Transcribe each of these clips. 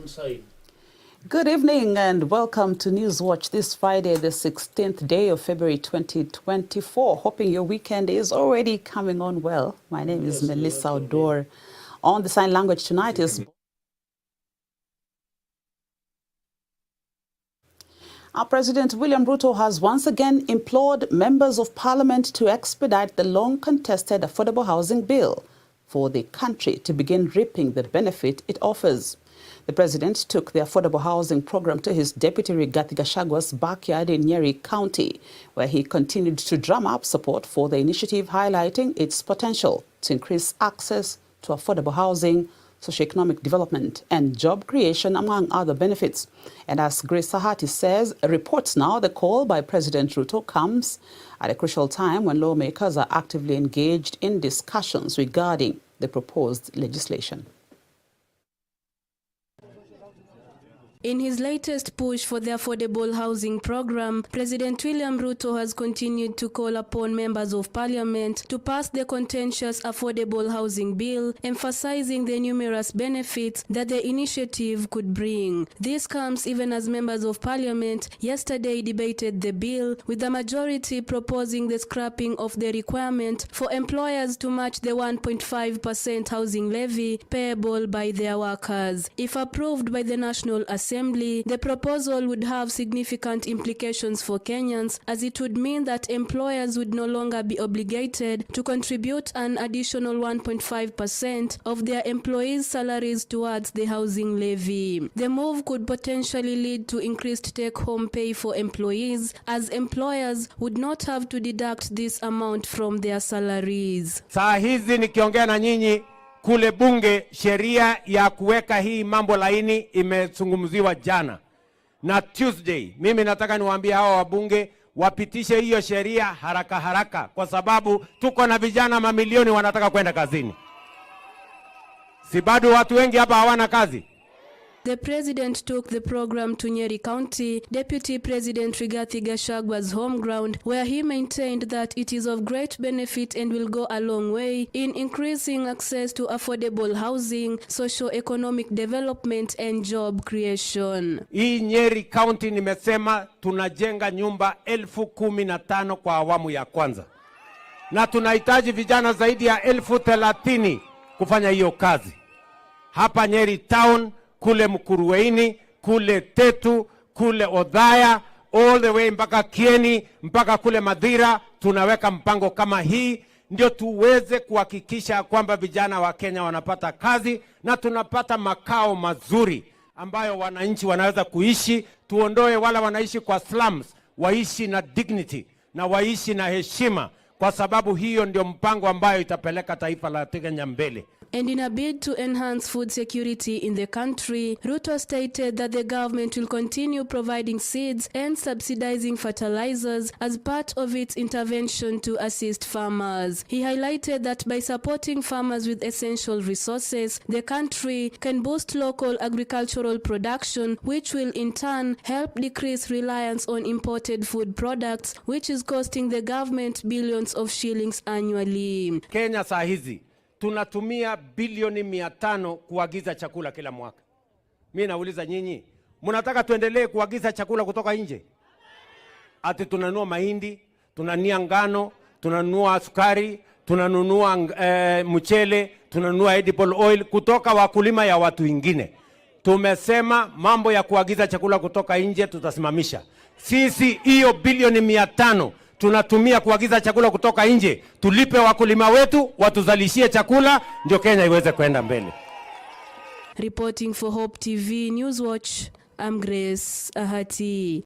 side. Good evening and welcome to Newswatch this Friday, the 16th day of February 2024. Hoping your weekend is already coming on well. My name is Melissa Oduor. On the sign language tonight is our President William Ruto has once again implored members of Parliament to expedite the long-contested affordable housing bill for the country to begin reaping the benefit it offers. The President took the affordable housing program to his deputy Rigathi Gachagwa's backyard in Nyeri County, where he continued to drum up support for the initiative, highlighting its potential to increase access to affordable housing, socioeconomic development and job creation, among other benefits. And as Grace Sahati says, reports now the call by President Ruto comes at a crucial time when lawmakers are actively engaged in discussions regarding the proposed legislation. In his latest push for the affordable housing program, President William Ruto has continued to call upon members of parliament to pass the contentious affordable housing bill, emphasizing the numerous benefits that the initiative could bring. This comes even as members of parliament yesterday debated the bill, with the majority proposing the scrapping of the requirement for employers to match the 1.5% housing levy payable by their workers. If approved by the National Assembly, the proposal would have significant implications for Kenyans, as it would mean that employers would no longer be obligated to contribute an additional 1.5% of their employees' salaries towards the housing levy. The move could potentially lead to increased take-home pay for employees, as employers would not have to deduct this amount from their salaries. Saa hizi nikiongea na nyinyi kule bunge, sheria ya kuweka hii mambo laini imezungumziwa jana. Na Tuesday, mimi nataka niwaambie hawa wabunge wapitishe hiyo sheria haraka haraka, kwa sababu tuko na vijana mamilioni wanataka kwenda kazini. Si bado watu wengi hapa hawana kazi? The President took the program to Nyeri County, Deputy President Rigathi Gachagwa's home ground, where he maintained that it is of great benefit and will go a long way in increasing access to affordable housing, socio-economic development and job creation. Hii Nyeri County nimesema tunajenga nyumba 15,000 kwa awamu ya kwanza. Na tunahitaji vijana zaidi ya 30,000 kufanya hiyo kazi. Hapa Nyeri Town, kule Mkuruweini, kule Tetu, kule Odhaya, all the way mpaka Kieni, mpaka kule Madhira, tunaweka mpango kama hii, ndio tuweze kuhakikisha kwamba vijana wa Kenya wanapata kazi na tunapata makao mazuri ambayo wananchi wanaweza kuishi. Tuondoe wala wanaishi kwa slums, waishi na dignity na waishi na heshima, kwa sababu hiyo ndio mpango ambayo itapeleka taifa la Kenya mbele. And in a bid to enhance food security in the country, Ruto stated that the government will continue providing seeds and subsidizing fertilizers as part of its intervention to assist farmers. He highlighted that by supporting farmers with essential resources, the country can boost local agricultural production, which will in turn help decrease reliance on imported food products, which is costing the government billions of shillings annually. Kenya saa hizi tunatumia bilioni 500 kuagiza chakula kila mwaka. Mimi nauliza nyinyi, mnataka tuendelee kuagiza chakula kutoka nje? Ati tunanunua mahindi, tunanunua ngano, tunanunua sukari, tunanunua mchele, tunanunua edible oil kutoka wakulima ya watu wengine. Tumesema mambo ya kuagiza chakula kutoka nje tutasimamisha. Sisi hiyo bilioni 500 tunatumia kuagiza chakula kutoka nje, tulipe wakulima wetu watuzalishie chakula, ndio Kenya iweze kwenda mbele. Reporting for Hope TV Newswatch, I'm Grace Sahati.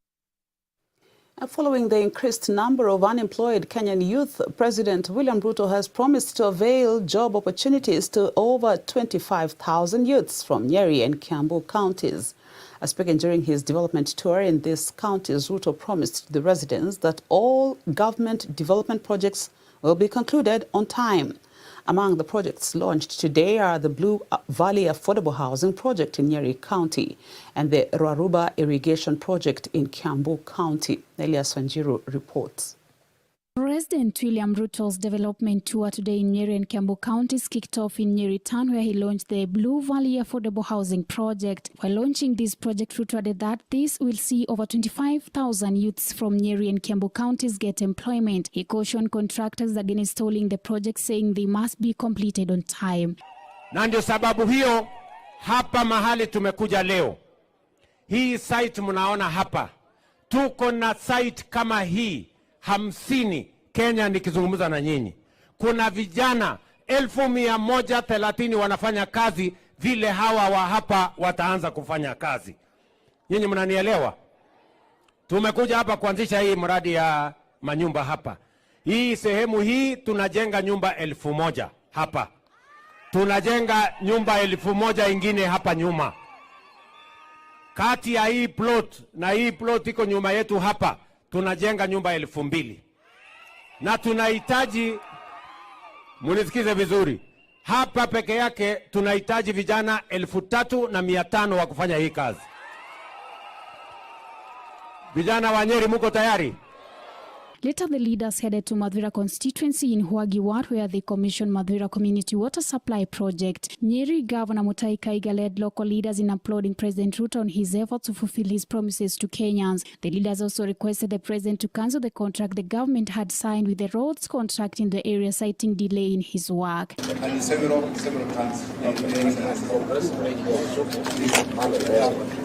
Following the increased number of unemployed Kenyan youth, President William Ruto has promised to avail job opportunities to over 25,000 youths from Nyeri and Kiambu counties. Speaking during his development tour in these counties, Ruto promised the residents that all government development projects will be concluded on time. Among the projects launched today are the Blue Valley Affordable Housing Project in Nyeri County and the Ruaruba Irrigation Project in Kiambu County. Elias Wanjiru reports. President William Ruto's development tour today in Nyeri and Kiambu counties kicked off in Nyeri town, where he launched the Blue Valley Affordable Housing Project. While launching this project, Ruto added that this will see over 25,000 youths from Nyeri and Kiambu counties get employment. He cautioned contractors against stalling the project, saying they must be completed on time. Na ndio sababu hiyo hapa mahali tumekuja leo. Hii site mnaona hapa. Tuko na site kama hii 50 Kenya nikizungumza na nyinyi. Kuna vijana 1130 wanafanya kazi vile hawa wa hapa wataanza kufanya kazi. Nyinyi mnanielewa? Tumekuja hapa kuanzisha hii mradi ya manyumba hapa. Hii sehemu hii tunajenga nyumba 1000 hapa. Tunajenga nyumba 1000 ingine hapa nyuma. Kati ya hii plot na hii plot iko nyuma yetu hapa, tunajenga nyumba 2000. Na tunahitaji, munisikize vizuri, hapa peke yake tunahitaji vijana 3500 wa kufanya hii kazi. Vijana wa Nyeri muko tayari? Later, the leaders headed to Mathura constituency in Huagi Ward, where they commissioned Mathura Community Water Supply Project. Nyeri Governor Mutahi Kahiga led local leaders in applauding President Ruto on his efforts to fulfill his promises to Kenyans. The leaders also requested the president to cancel the contract the government had signed with the roads contract in the area, citing delay in his work. And several times.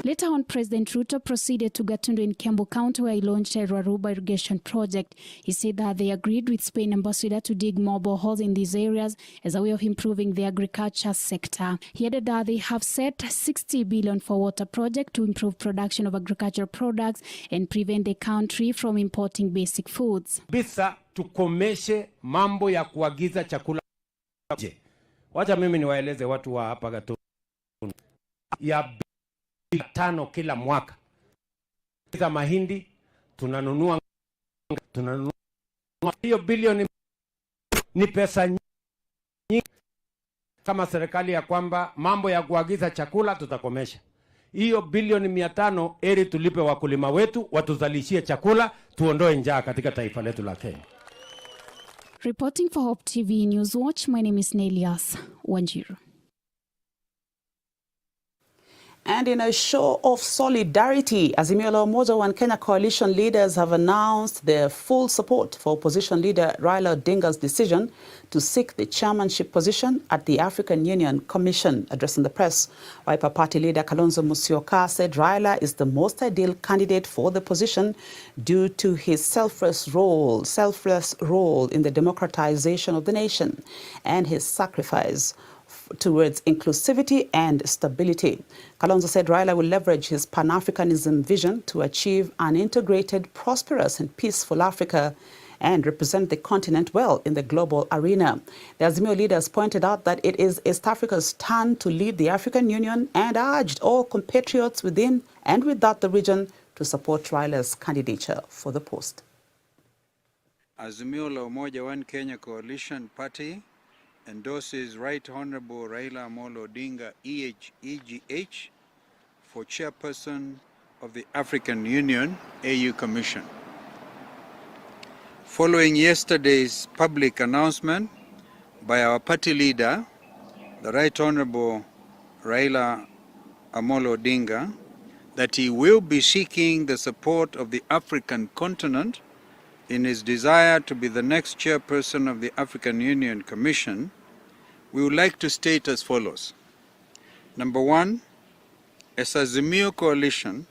Later on, President Ruto proceeded to Gatundu in Kiambu County, where he launched a Ruaruba irrigation project. He said that they agreed with Spain ambassador to dig more boreholes in these areas as a way of improving the agriculture sector. He added that they have set 60 billion for water project to improve production of agricultural products and prevent the country from importing basic foods. Bisa tukomeshe mambo ya kuagiza chakula nje. Wacha mimi niwaeleze watu wa hapa Gatundu ya 5 kila mwaka. Za mahindi tunanunua hiyo bilioni ni pesa nyingi kama serikali ya kwamba mambo ya kuagiza chakula tutakomesha. Hiyo bilioni 500 eri tulipe wakulima wetu watuzalishie chakula, tuondoe njaa katika taifa letu la Kenya. Reporting for Hope TV Newswatch, my name is Nelias Wanjiru. And in a show of solidarity, Azimio la Umoja One Kenya coalition leaders have announced their full support for opposition leader Raila Odinga's decision to seek the chairmanship position at the African Union Commission. Addressing the press, Wiper Party leader Kalonzo Musyoka said Raila is the most ideal candidate for the position due to his selfless role in the democratization of the nation and his sacrifice towards inclusivity and stability. Kalonzo said Raila will leverage his Pan-Africanism vision to achieve an integrated, prosperous and peaceful Africa and represent the continent well in the global arena. The Azimio leaders pointed out that it is East Africa's turn to lead the African Union and urged all compatriots within and without the region to support Raila's candidature for the post. Azimio la Umoja One Kenya coalition party endorses Right Honorable Raila Amolo Odinga, EGH, for chairperson of the African Union AU Commission. Following yesterday's public announcement by our party leader, the Right Honorable Raila Amolo Odinga, that he will be seeking the support of the African continent in his desire to be the next chairperson of the African Union Commission, we would like to state as follows. Number one, as Azimio Coalition,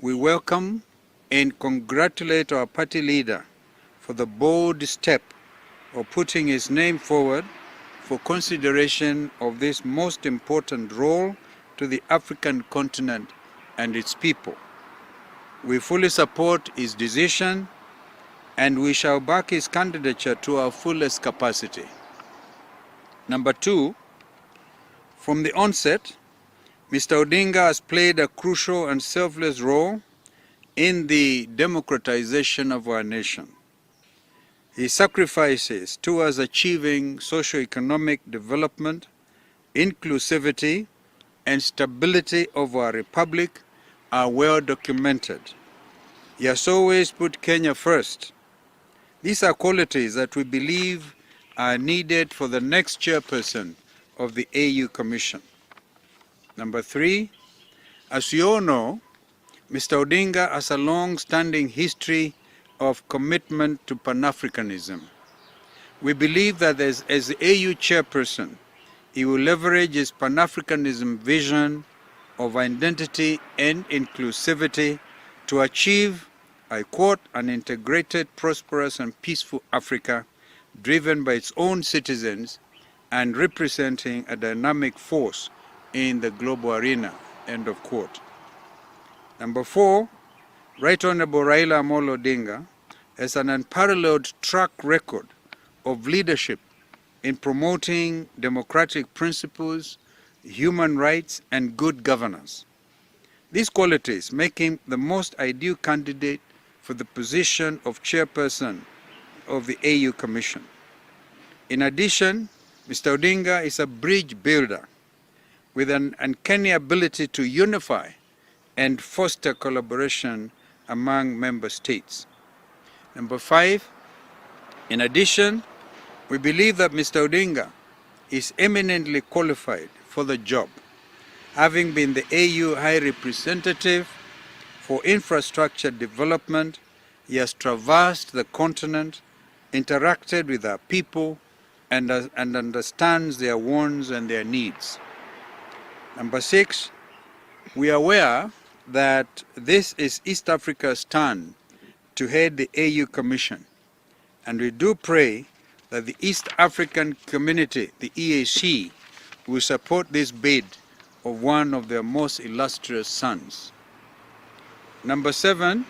we welcome and congratulate our party leader for the bold step of putting his name forward for consideration of this most important role to the African continent and its people. We fully support his decision and we shall back his candidature to our fullest capacity. Number two, from the onset, Mr. Odinga has played a crucial and selfless role in the democratization of our nation. His sacrifices towards achieving socio-economic development, inclusivity, and stability of our republic are well documented. He has always put Kenya first, These are qualities that we believe are needed for the next chairperson of the AU Commission. Number 3, as you all know, Mr. Odinga has a long-standing history of commitment to Pan-Africanism. We believe that as the AU chairperson, he will leverage his Pan-Africanism vision of identity and inclusivity to achieve, I quote, an integrated, prosperous and peaceful Africa driven by its own citizens and representing a dynamic force in the global arena, end of quote. Number 4, Right Honorable Raila Amolo Odinga has an unparalleled track record of leadership in promoting democratic principles, human rights, and good governance. These qualities make him the most ideal candidate for the position of chairperson of the AU Commission. In addition, Mr. Odinga is a bridge builder with an uncanny ability to unify and foster collaboration among member states. Number 5, in addition, we believe that Mr. Odinga is eminently qualified for the job, having been the AU High Representative for Infrastructure Development. He has traversed the continent, interacted with our people, and understands their wants and their needs. Number 6, we are aware that this is East Africa's turn to head the AU Commission, and we do pray that the East African community, the EAC, will support this bid of one of their most illustrious sons. Number 7,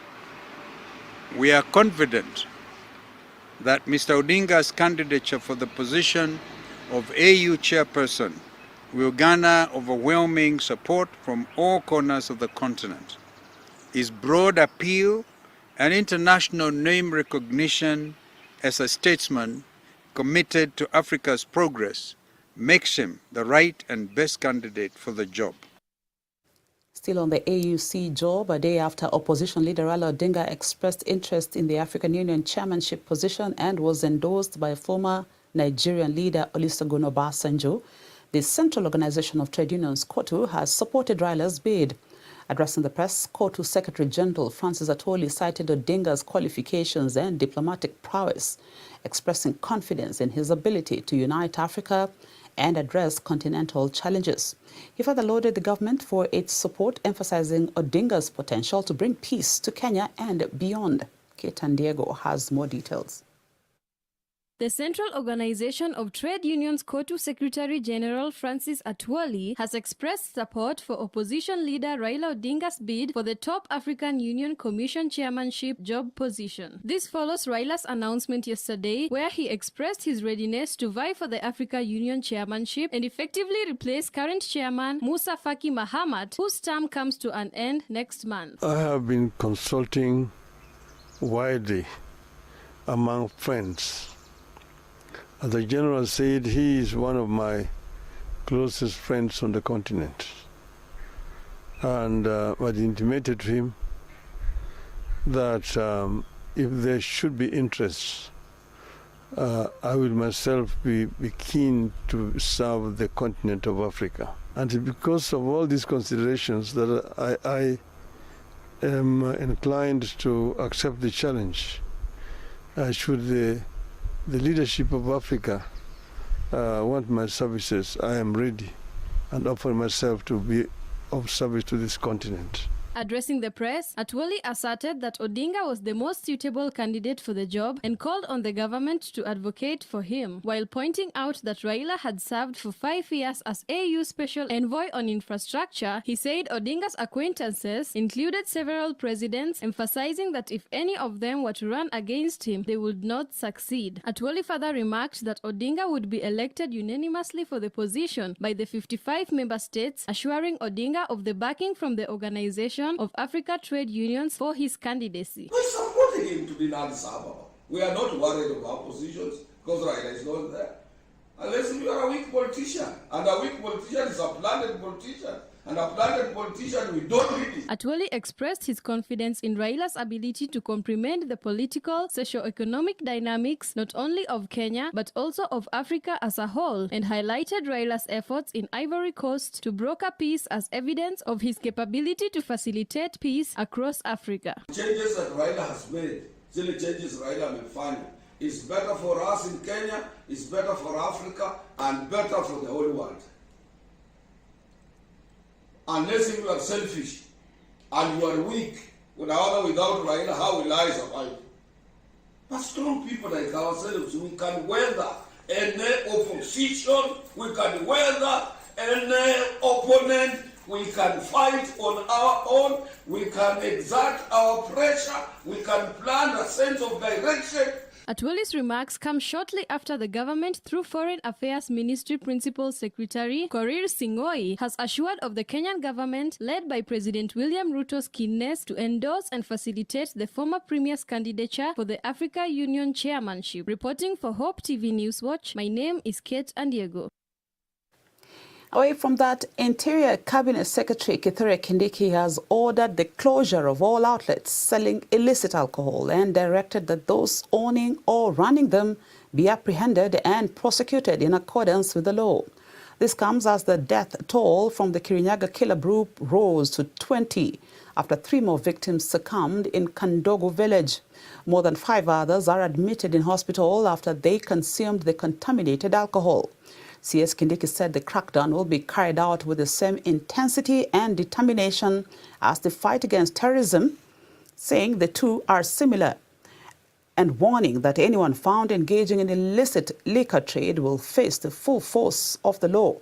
we are confident that Mr. Odinga's candidature for the position of AU chairperson will garner overwhelming support from all corners of the continent. His broad appeal and international name recognition as a statesman committed to Africa's progress makes him the right and best candidate for the job. Still on the AUC job, a day after opposition leader Raila Odinga expressed interest in the African Union chairmanship position and was endorsed by former Nigerian leader Olusegun Obasanjo, the Central Organization of Trade Unions, COTU, has supported Raila's bid. Addressing the press, COTU Secretary General Francis Atwoli cited Odinga's qualifications and diplomatic prowess, expressing confidence in his ability to unite Africa and address continental challenges. He further lauded the government for its support, emphasizing Odinga's potential to bring peace to Kenya and beyond. Ketan Diego has more details. The Central Organization of Trade Unions COTU Secretary General Francis Atwoli has expressed support for opposition leader Raila Odinga's bid for the top African Union Commission chairmanship job position. This follows Raila's announcement yesterday, where he expressed his readiness to vie for the Africa Union chairmanship and effectively replace current chairman Musa Faki Mahamat, whose term comes to an end next month. I have been consulting widely among friends. As the general said, he is one of my closest friends on the continent. And I intimated to him that if there should be interest, I will myself be keen to serve the continent of Africa. And because of all these considerations that I am inclined to accept the challenge, should the leadership of Africa want my services, I am ready and offer myself to be of service to this continent. Addressing the press, Atwoli asserted that Odinga was the most suitable candidate for the job and called on the government to advocate for him, while pointing out that Raila had served for 5 years as AU Special Envoy on Infrastructure. He said Odinga's acquaintances included several presidents, emphasizing that if any of them were to run against him, they would not succeed. Atwoli further remarked that Odinga would be elected unanimously for the position by the 55 member states, assuring Odinga of the backing from the Organization of Africa Trade Unions for his candidacy. We're supporting him to be in Addis Ababa. We are not worried about positions because Raila is not there. Unless you are a weak politician, and a weak politician is a planted politician, and a planted politician, we don't need it. Atwoli expressed his confidence in Raila's ability to comprehend the political, socio-economic dynamics not only of Kenya but also of Africa as a whole, and highlighted Raila's efforts in Ivory Coast to broker peace as evidence of his capability to facilitate peace across Africa. Changes that Raila has made, the changes Raila amefanya, is better for us in Kenya, is better for Africa, and better for the whole world. Unless you are selfish and you are weak, without Raila, how will I survive? But strong people like ourselves, we can weather any opposition, we can weather any opponent, we can fight on our own, we can exert our pressure, we can plan a sense of direction. Atwoli's remarks come shortly after the government, through Foreign Affairs Ministry Principal Secretary Korir Sing'oei, has assured of the Kenyan government, led by President William Ruto's keenness to endorse and facilitate the former Premier's candidature for the Africa Union chairmanship. Reporting for Hope TV Newswatch, my name is Kate Andiego. Away from that, Interior Cabinet Secretary Kithure Kindiki has ordered the closure of all outlets selling illicit alcohol and directed that those owning or running them be apprehended and prosecuted in accordance with the law. This comes as the death toll from the Kirinyaga killer group rose to 20 after 3 more victims succumbed in Kandogo village. More than 5 others are admitted in hospital after they consumed the contaminated alcohol. CS Kindiki said the crackdown will be carried out with the same intensity and determination as the fight against terrorism, saying the two are similar, and warning that anyone found engaging in illicit liquor trade will face the full force of the law.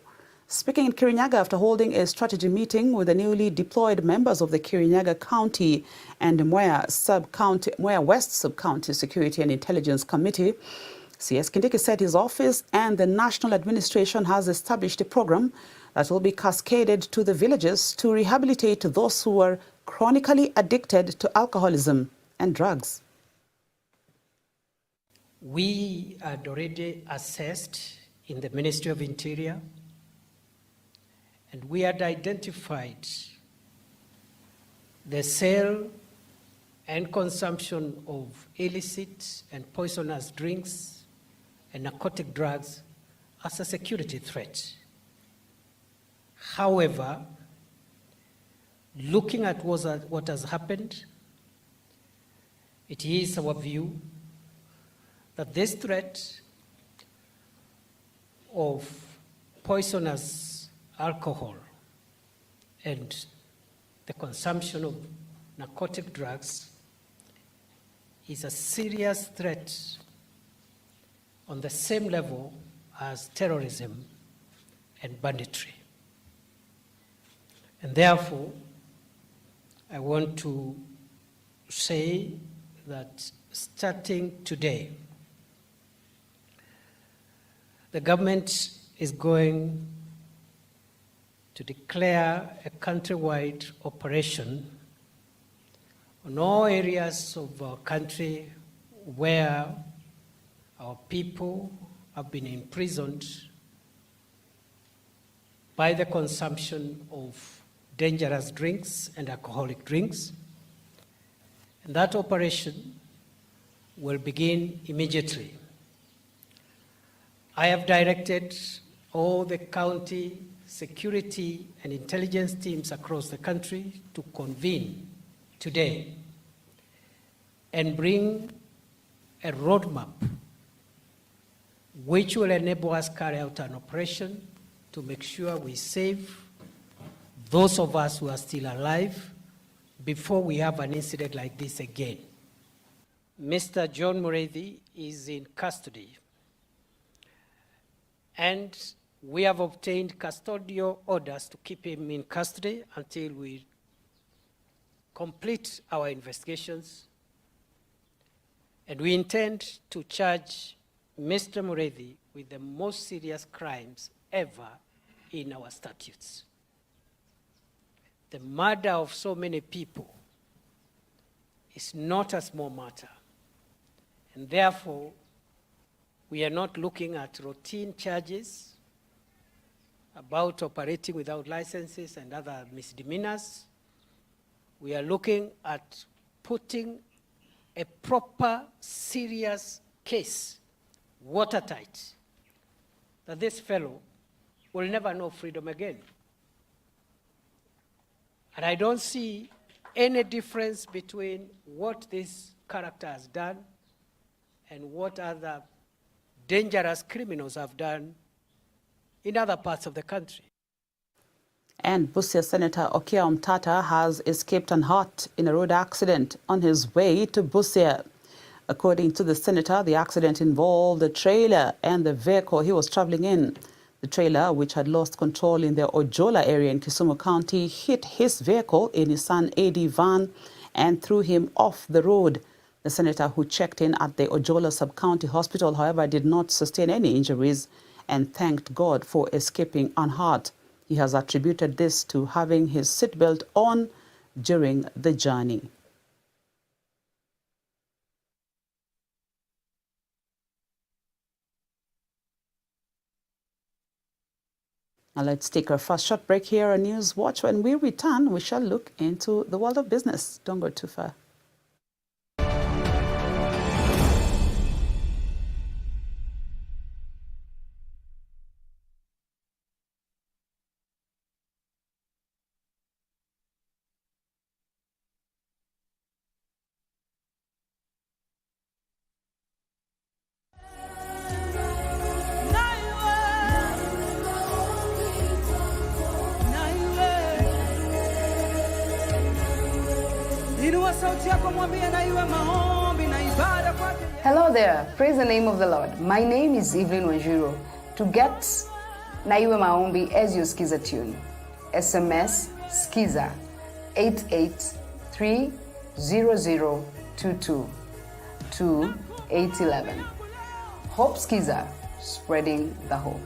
Speaking in Kirinyaga after holding a strategy meeting with the newly deployed members of the Kirinyaga County and Mwea West Sub-County Security and Intelligence Committee, CS Kindiki said his office and the national administration has established a program that will be cascaded to the villages to rehabilitate those who are chronically addicted to alcoholism and drugs. We had already assessed in the Ministry of Interior, and we had identified the sale and consumption of illicit and poisonous drinks and narcotic drugs as a security threat. However, looking at what has happened, it is our view that this threat of poisonous alcohol and the consumption of narcotic drugs is a serious threat on the same level as terrorism and banditry. And therefore, I want to say that starting today, the government is going to declare a countrywide operation on all areas of our country where our people have been imprisoned by the consumption of dangerous drinks and alcoholic drinks. And that operation will begin immediately. I have directed all the county security and intelligence teams across the country to convene today and bring a roadmap which will enable us to carry out an operation to make sure we save those of us who are still alive before we have an incident like this again. Mr. John Mureithi is in custody, and we have obtained custodial orders to keep him in custody until we complete our investigations, and we intend to charge Mr. Mureithi with the most serious crimes ever in our statutes. The murder of so many people is not a small matter, and therefore We are not looking at routine charges about operating without licenses and other misdemeanors. We are looking at putting a proper, serious case, watertight, that this fellow will never know freedom again. And I don't see any difference between what this character has done and what other dangerous criminals have done in other parts of the country. And Busia Senator Okia Omtata has escaped unhurt in a road accident on his way to Busia. According to the senator, the accident involved the trailer and the vehicle he was traveling in. The trailer, which had lost control in the Oduor area in Kisumu County, hit his vehicle, a Nissan AD van, and threw him off the road. The senator, who checked in at the Oduor Sub-County Hospital, however, did not sustain any injuries and thanked God for escaping unhurt. He has attributed this to having his seatbelt on during the journey. Now let's take our first short break here on Newswatch. When we return, we shall look into the world of business. Don't go too far. Hello there, praise the name of the Lord. My name is Evelyn Wanjiro. To get Naiwe Maombi as your Skiza tune, SMS Skiza 8830022 to 811. Hope Skiza, spreading the hope.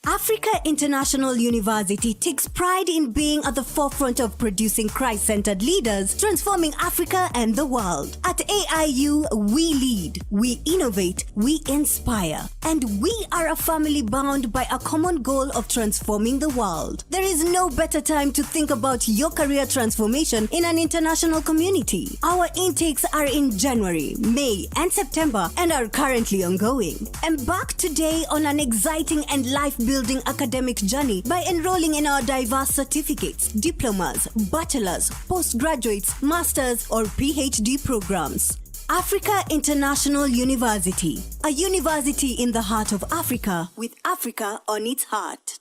Africa International University takes pride in being at the forefront of producing Christ-centered leaders, transforming Africa and the world. At AIU, we lead, we innovate, we inspire, and we are a family bound by a common goal of transforming the world. There is no better time to think about your career transformation in an international community. Our intakes are in January, May, and September and are currently ongoing. Embark today on an exciting and life-building academic journey by enrolling in our diverse certificates, diplomas, bachelor's, postgraduates, master's, or PhD programs. Africa International University, a university in the heart of Africa, with Africa on its heart.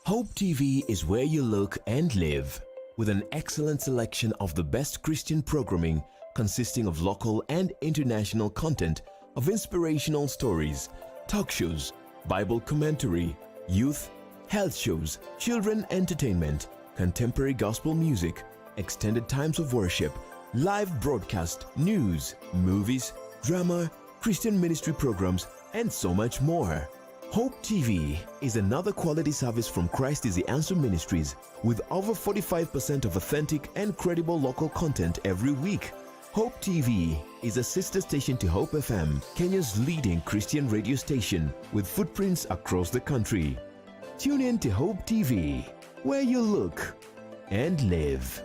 Hope TV is where you look and live, with an excellent selection of the best Christian programming consisting of local and international content of inspirational stories, talk shows, Bible commentary, youth, health shows, children entertainment, contemporary gospel music, extended times of worship, live broadcast, news, movies, drama, Christian ministry programs, and so much more. Hope TV is another quality service from Christ is the Answer Ministries, with over 45% of authentic and credible local content every week. Hope TV is a sister station to Hope FM, Kenya's leading Christian radio station, with footprints across the country. Tune in to Hope TV, where you look and live.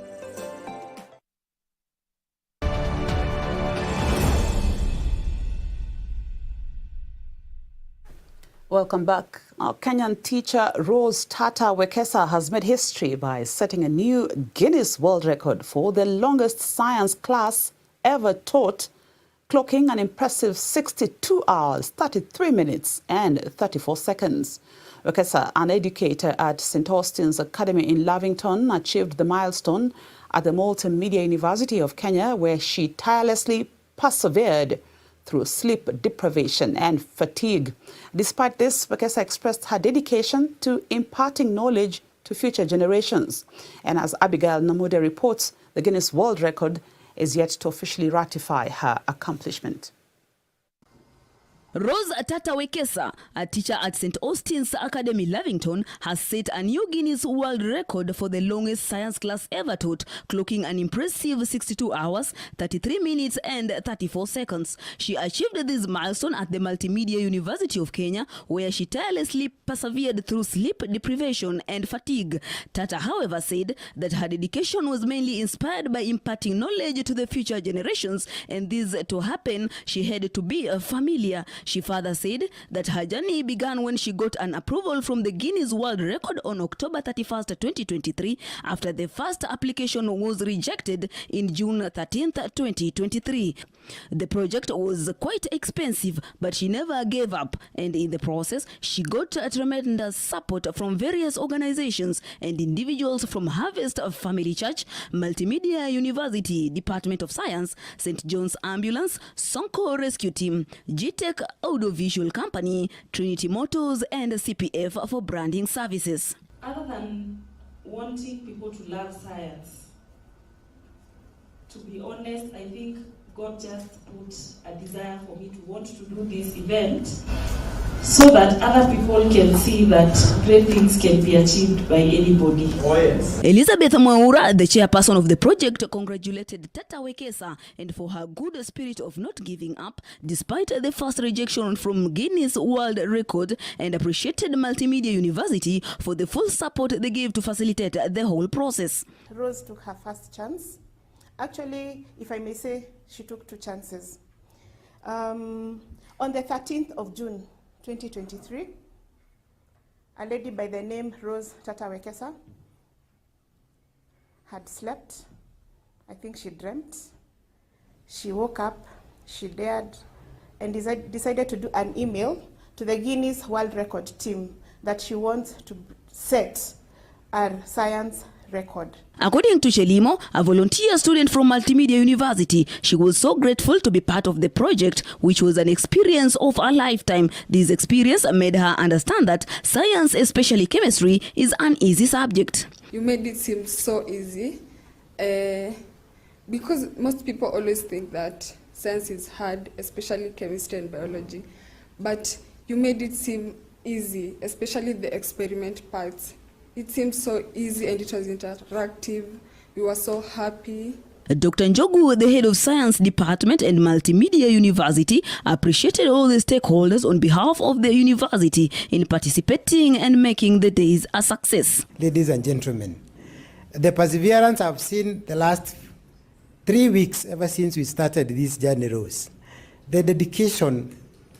Welcome back. Our Kenyan teacher Rose Tata Wekesa has made history by setting a new Guinness World Record for the longest science class ever taught, clocking an impressive 62 hours, 33 minutes and 34 seconds. Wekesa, an educator at St. Austin's Academy in Lavington, achieved the milestone at the Multimedia University of Kenya, where she tirelessly persevered through sleep deprivation and fatigue. Despite this, Wekesa expressed her dedication to imparting knowledge to future generations. And as Abigail Namude reports, the Guinness World Record is yet to officially ratify her accomplishment. Rose Tata Wekesa, a teacher at St. Austin's Academy, Lavington, has set a new Guinness World Record for the longest science class ever taught, clocking an impressive 62 hours, 33 minutes and 34 seconds. She achieved this milestone at the Multimedia University of Kenya, where she tirelessly persevered through sleep deprivation and fatigue. Tata, however, said that her dedication was mainly inspired by imparting knowledge to the future generations, and this to happen, she had to be familiar. She further said that her journey began when she got an approval from the Guinness World Record on October 31st, 2023, after the first application was rejected in June 13th, 2023. The project was quite expensive, but she never gave up, and in the process, she got tremendous support from various organizations and individuals from Harvest Family Church, Multimedia University, Department of Science, St. John's Ambulance, Sonko Rescue Team, GTech Audiovisual Company, Trinity Motors, and CPF for branding services. Other than wanting people to love science, to be honest, I think God just put a desire for me to want to do this event so that other people can see that great things can be achieved by anybody. Oh, yes. Elizabeth Mwaura, the chairperson of the project, congratulated Tata Wekesa and for her good spirit of not giving up despite the first rejection from Guinness World Record, and appreciated Multimedia University for the full support they gave to facilitate the whole process. Rose took her first chance. Actually, if I may say, she took two chances. On the 13th of June, 2023, a lady by the name Rose Tata Wekesa had slept. I think she dreamt. She woke up, she dared, and decided to do an email to the Guinness World Record team that she wants to set a science record. According to Shelimo, a volunteer student from Multimedia University, she was so grateful to be part of the project, which was an experience of a lifetime. This experience made her understand that science, especially chemistry, is an easy subject. You made it seem so easy, because most people always think that science is hard, especially chemistry and biology. But you made it seem easy, especially the experiment parts. It seemed so easy and it was interactive. We were so happy. Dr. Njogu, the head of science department and Multimedia University, appreciated all the stakeholders on behalf of the university in participating and making the days a success. Ladies and gentlemen, the perseverance I've seen the last 3 weeks ever since we started this journey, Rose, the dedication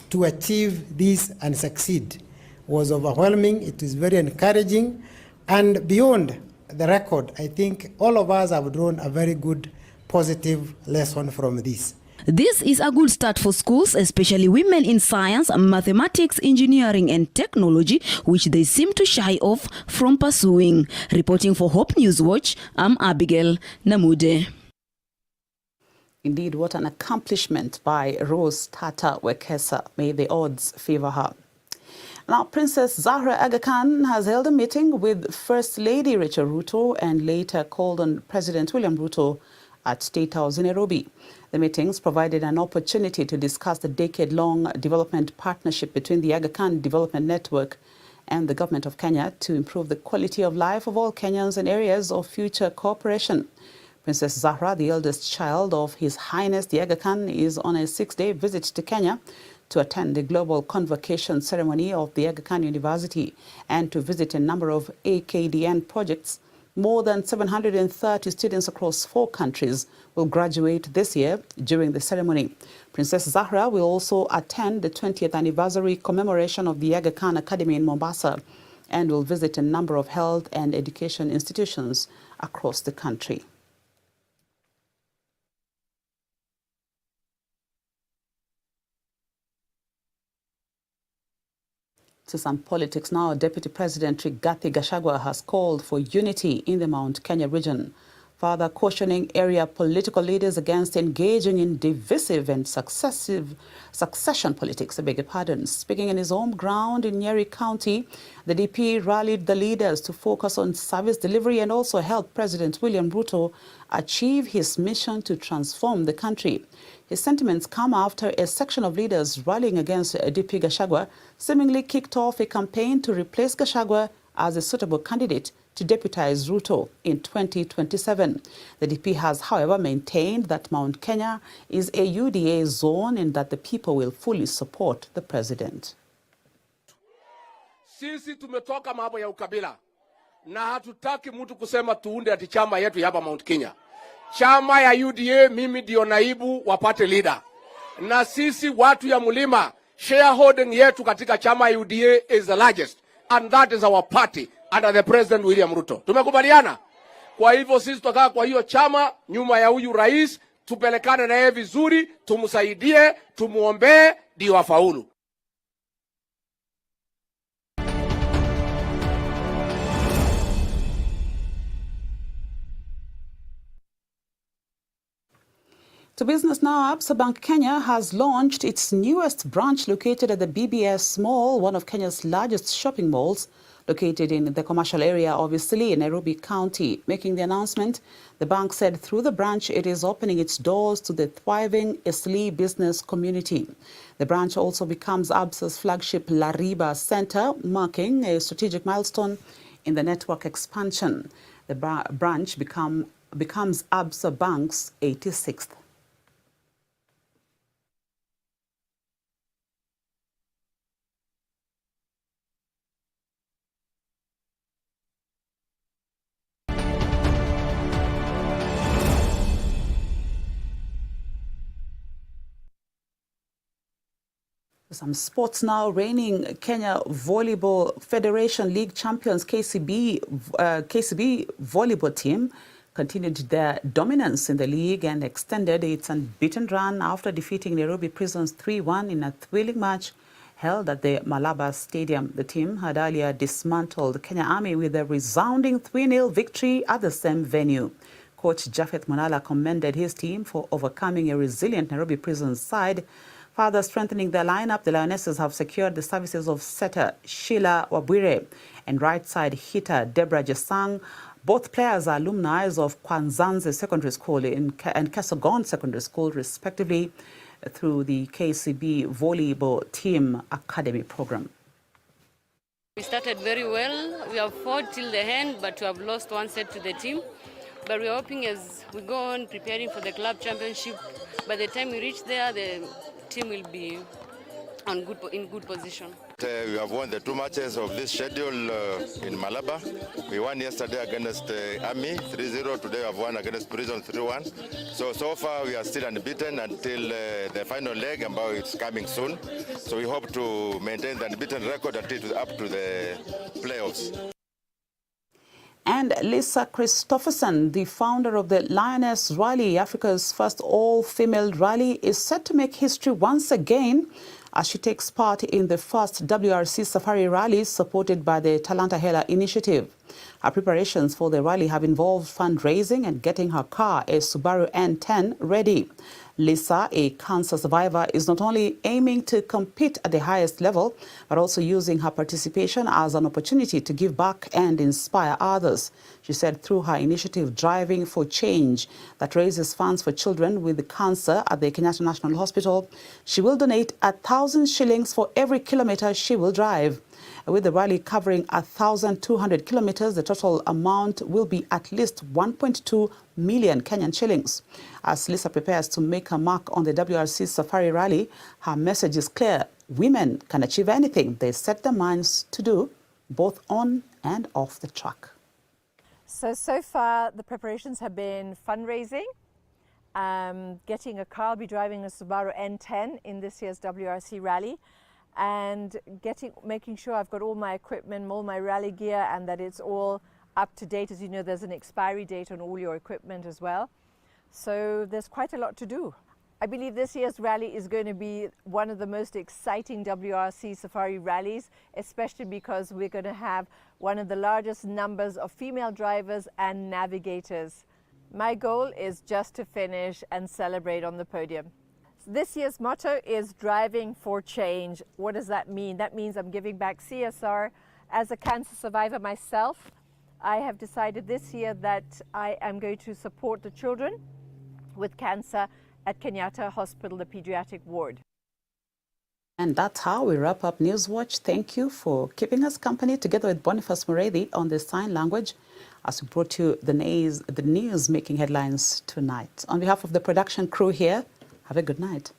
to achieve this and succeed was overwhelming. It is very encouraging. And beyond the record, I think all of us have drawn a very good, positive lesson from this. This is a good start for schools, especially women in science, mathematics, engineering and technology, which they seem to shy off from pursuing. Reporting for Hope Newswatch, I'm Abigail Namude. Indeed, what an accomplishment by Rose Tata Wekesa. May the odds favor her. Now, Princess Zahra Aga Khan has held a meeting with First Lady Rachel Ruto and later called on President William Ruto at State House in Nairobi. The meetings provided an opportunity to discuss the decade-long development partnership between the Aga Khan Development Network and the Government of Kenya to improve the quality of life of all Kenyans in areas of future cooperation. Princess Zahra, the eldest child of His Highness the Aga Khan, is on a 6-day visit to Kenya to attend the global convocation ceremony of the Aga Khan University and to visit a number of AKDN projects. More than 730 students across 4 countries will graduate this year during the ceremony. Princess Zahra will also attend the 20th anniversary commemoration of the Aga Khan Academy in Mombasa and will visit a number of health and education institutions across the country. To some politics now, Deputy President Rigathi Gachagua has called for unity in the Mount Kenya region, further cautioning area political leaders against engaging in divisive and succession politics. Speaking in his home ground in Nyeri County, the DP rallied the leaders to focus on service delivery and also help President William Ruto achieve his mission to transform the country. His sentiments come after a section of leaders rallying against DP Gachagua seemingly kicked off a campaign to replace Gachagua as a suitable candidate to deputize Ruto in 2027. The DP has, however, maintained that Mount Kenya is a UDA zone and that the people will fully support the president. Sisi tumetoka mambo ya ukabila na hatutaki mtu kusema tuunde ati chama yetu hapa Mount Kenya. Chama ya UDA mimi ndio naibu wapate leader. Na sisi watu ya Mlima, shareholding yetu katika chama ya UDA is the largest, and that is our party under the President William Ruto. Tumekubaliana? Kwa hivyo sisi tutakaa kwa hiyo chama nyuma ya huyu rais, tupelekane na yeye vizuri, tumsaidie, tumuombee ndio afaulu. To business now, Absa Bank Kenya has launched its newest branch located at the BBS Mall, one of Kenya's largest shopping malls, located in the commercial area of Eastleigh in Nairobi County. Making the announcement, the bank said through the branch it is opening its doors to the thriving Eastleigh business community. The branch also becomes Absa's flagship Lariba Center, marking a strategic milestone in the network expansion. The branch becomes Absa Bank's 86th. Some sports now. Reigning Kenya Volleyball Federation League champions KCB volleyball team continued their dominance in the league and extended its unbeaten run after defeating Nairobi Prisons 3-1 in a thrilling match held at the Malaba Stadium. The team had earlier dismantled Kenya Army with a resounding 3-0 victory at the same venue. Coach Japhet Monala commended his team for overcoming a resilient Nairobi Prisons side. Further strengthening their lineup, the Lionesses have secured the services of setter Sheila Wabwire and right-side hitter Deborah Jesang. Both players are alumni of Kwanzanze Secondary School and Kesogon Secondary School, respectively, through the KCB Volleyball Team Academy program. We started very well. We have fought till the end, but we have lost one set to the team. But we are hoping as we go on preparing for the club championship, by the time we reach there, the team will be in good position. We have won the 2 matches of this schedule in Malaba. We won yesterday against Army 3-0. Today we have won against Prison 3-1. So far we are still unbeaten until the final leg, and it's coming soon. So we hope to maintain the unbeaten record until up to the playoffs. And Lisa Christopherson, the founder of the Lioness Rally, Africa's first all-female rally, is set to make history once again as she takes part in the first WRC Safari Rally supported by the Talanta Hela initiative. Her preparations for the rally have involved fundraising and getting her car, a Subaru N10, ready. Lisa, a cancer survivor, is not only aiming to compete at the highest level, but also using her participation as an opportunity to give back and inspire others. She said through her initiative Driving for Change that raises funds for children with cancer at the Kenyatta National Hospital, she will donate 1,000 shillings for every kilometer she will drive. With the rally covering 1,200 kilometers, the total amount will be at least 1.2 million Kenyan shillings. As Lisa prepares to make her mark on the WRC Safari Rally, her message is clear. Women can achieve anything they set their minds to do, both on and off the track. So far, the preparations have been fundraising, getting a car. I'll be driving a Subaru N10 in this year's WRC Rally, and making sure I've got all my equipment, all my rally gear, and that it's all up to date. As you know, there's an expiry date on all your equipment as well. So there's quite a lot to do. I believe this year's rally is going to be one of the most exciting WRC Safari rallies, especially because we're going to have one of the largest numbers of female drivers and navigators. My goal is just to finish and celebrate on the podium. This year's motto is Driving for Change. What does that mean? That means I'm giving back CSR. As a cancer survivor myself, I have decided this year that I am going to support the children with cancer at Kenyatta Hospital, the pediatric ward. And that's how we wrap up Newswatch. Thank you for keeping us company together with Boniface Muredi on the sign language as we brought you the news making headlines tonight. On behalf of the production crew here, have a good night.